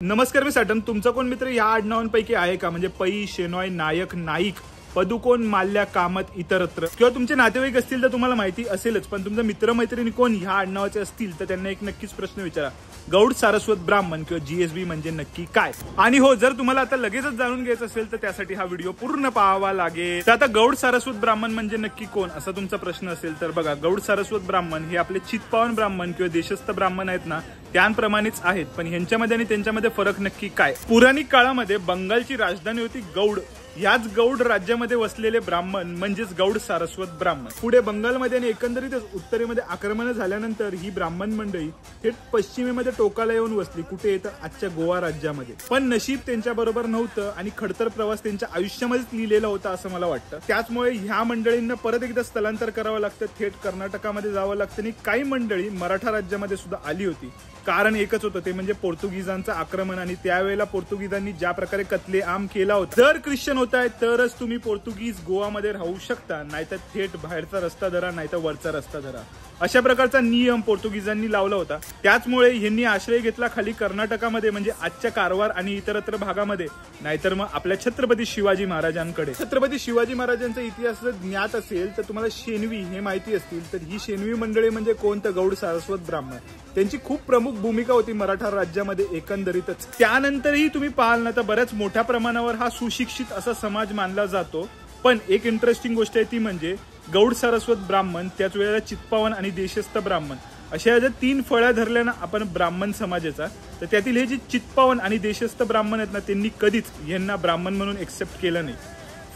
नमस्कार, मी साटन. तुमचा कोण मित्र या आडनावांपैकी आहे का? म्हणजे पै, शेनॉय, नायक, नाईक, पदुकोण, माल्या, कामत, इतरत्र, किंवा तुमचे नातेवाईक असतील तर तुम्हाला माहिती असेलच. पण तुमचा मित्रमैत्रिणी कोण ह्या आडनावाचे असतील तर त्यांना एक नक्कीच प्रश्न विचारा, गौड सारस्वत ब्राह्मण किंवा जीएसबी म्हणजे नक्की काय? आणि हो, जर तुम्हाला आता लगेचच जाणून घ्यायचं असेल तर त्यासाठी हा व्हिडिओ पूर्ण पाहावा लागेल. तर आता गौड सारस्वत ब्राह्मण म्हणजे नक्की कोण असा तुमचा प्रश्न असेल तर बघा, गौड सारस्वत ब्राह्मण हे आपले चित्पावन ब्राह्मण किंवा देशस्थ ब्राह्मण आहेत ना, त्यांप्रमाणेच आहेत. पण ह्यांच्यामध्ये आणि त्यांच्यामध्ये फरक नक्की काय? पुराणिक काळामध्ये बंगालची राजधानी होती गौड. याच गौड राज्यामध्ये वसलेले ब्राह्मण म्हणजेच गौड सारस्वत ब्राह्मण. पुढे बंगालमध्ये आणि एकंदरीतच उत्तरेमध्ये आक्रमण झाल्यानंतर ही ब्राह्मण मंडळी थेट पश्चिमेमध्ये टोकाला येऊन वसली. कुठे? तर आजच्या गोवा राज्यामध्ये. पण नशीब त्यांच्या बरोबर नव्हतं आणि खडतर प्रवास त्यांच्या आयुष्यामध्येच लिहिलेला होता असं मला वाटतं. त्याचमुळे ह्या मंडळींना परत एकदा स्थलांतर करावं लागतं, थेट कर्नाटकामध्ये जावं लागतं. आणि काही मंडळी मराठा राज्यामध्ये सुद्धा आली होती. कारण एकच होतं, ते म्हणजे पोर्तुगीजांचं आक्रमण. आणि त्यावेळेला पोर्तुगीजांनी ज्या प्रकारे कत्लेआम केला होता, जर ख्रिश्चन होताय तरच तुम्ही पोर्तुगीज गोवामध्ये राहू शकता, नाहीतर थेट बाहेरचा रस्ता धरा, नाहीतर वरचा रस्ता धरा. अशा प्रकारचा नियम पोर्तुगीजांनी लावला होता. त्याचमुळे यांनी आश्रय घेतला खाली कर्नाटकामध्ये, म्हणजे आजच्या कारवार आणि इतरत्र भागामध्ये, नाहीतर मग आपल्या छत्रपती शिवाजी महाराजांकडे. छत्रपती शिवाजी महाराजांचा इतिहास जर ज्ञात असेल तर तुम्हाला शेनवी हे माहिती असतील तर ही शेनवी मंडळी म्हणजे कोणतं? गौड सारस्वत ब्राह्मण. त्यांची खूप प्रमुख भूमिका होती मराठा राज्यामध्ये एकंदरीतच. त्यानंतरही तुम्ही पाहाल ना तर बऱ्याच मोठ्या प्रमाणावर हा सुशिक्षित असा समाज मानला जातो. पण एक इंटरेस्टिंग गोष्ट आहे ती म्हणजे गौड सारस्वत ब्राह्मण, त्याच वेळेला चित्पावन आणि देशस्थ ब्राह्मण अशा ज्या तीन फळ्या धरल्या ना आपण ब्राह्मण समाजाचा, तर त्यातील हे जे चित्पावन आणि देशस्थ ब्राह्मण आहेत ना, त्यांनी कधीच यांना ब्राह्मण म्हणून एक्सेप्ट केलं नाही.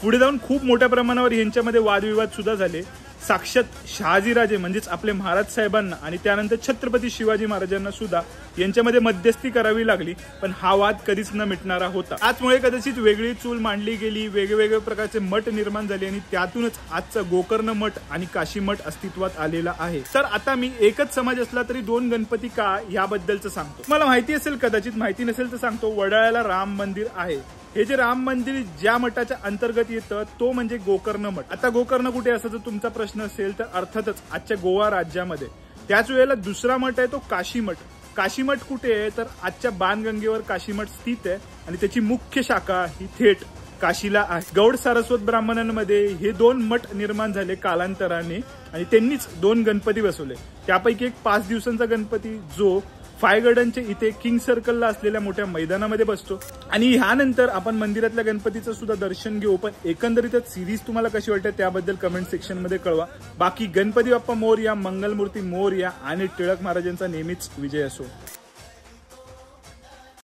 पुढे जाऊन खूप मोठ्या प्रमाणावर यांच्यामध्ये वादविवाद सुद्धा झाले. साक्षात शहाजीराजे म्हणजेच आपले महाराज साहेबांना आणि त्यानंतर छत्रपती शिवाजी महाराजांना सुद्धा यांच्यामध्ये मध्यस्थी करावी लागली. पण हा वाद कधीच न मिटणारा होता. त्याचमुळे कदाचित वेगळी चूल मांडली गेली, वेगवेगळ्या प्रकारचे मठ निर्माण झाले आणि त्यातूनच आजचा गोकर्ण मठ आणि काशी मठ अस्तित्वात आलेला आहे. तर आता मी एकच समाज असला तरी दोन गणपती का याबद्दलचं सांगतो. मला माहिती असेल, कदाचित माहिती नसेल तर सांगतो. वडाळ्याला राम मंदिर आहे. हे जे राम मंदिर ज्या मठाच्या अंतर्गत येतं तो म्हणजे गोकर्ण मठ. आता गोकर्ण कुठे असं जर तुमचा प्रश्न असेल तर अर्थातच आजच्या गोवा राज्यामध्ये. त्याच वेळेला दुसरा मठ आहे तो काशी मठ. काशी मठ कुठे आहे तर आजच्या बाणगंगेवर काशी मठ स्थित आहे आणि त्याची मुख्य शाखा ही थेट काशीला आहे. गौड सारस्वत ब्राह्मणांमध्ये हे दोन मठ निर्माण झाले कालांतराने आणि त्यांनीच दोन गणपती बसवले. त्यापैकी एक 5 दिवसांचा गणपती जो फायगडनच्या इथे किंग सर्कलला असलेल्या मोठ्या मैदानामध्ये बसतो. आणि ह्यानंतर आपण मंदिरातल्या गणपतीचं सुद्धा दर्शन घेऊ. पण एकंदरीतच सिरीज तुम्हाला कशी वाटते त्याबद्दल कमेंट सेक्शन मध्ये कळवा. बाकी गणपती बाप्पा मोरया, मंगलमूर्ती मोरया आणि टिळक महाराजांचा नेहमीच विजय असो.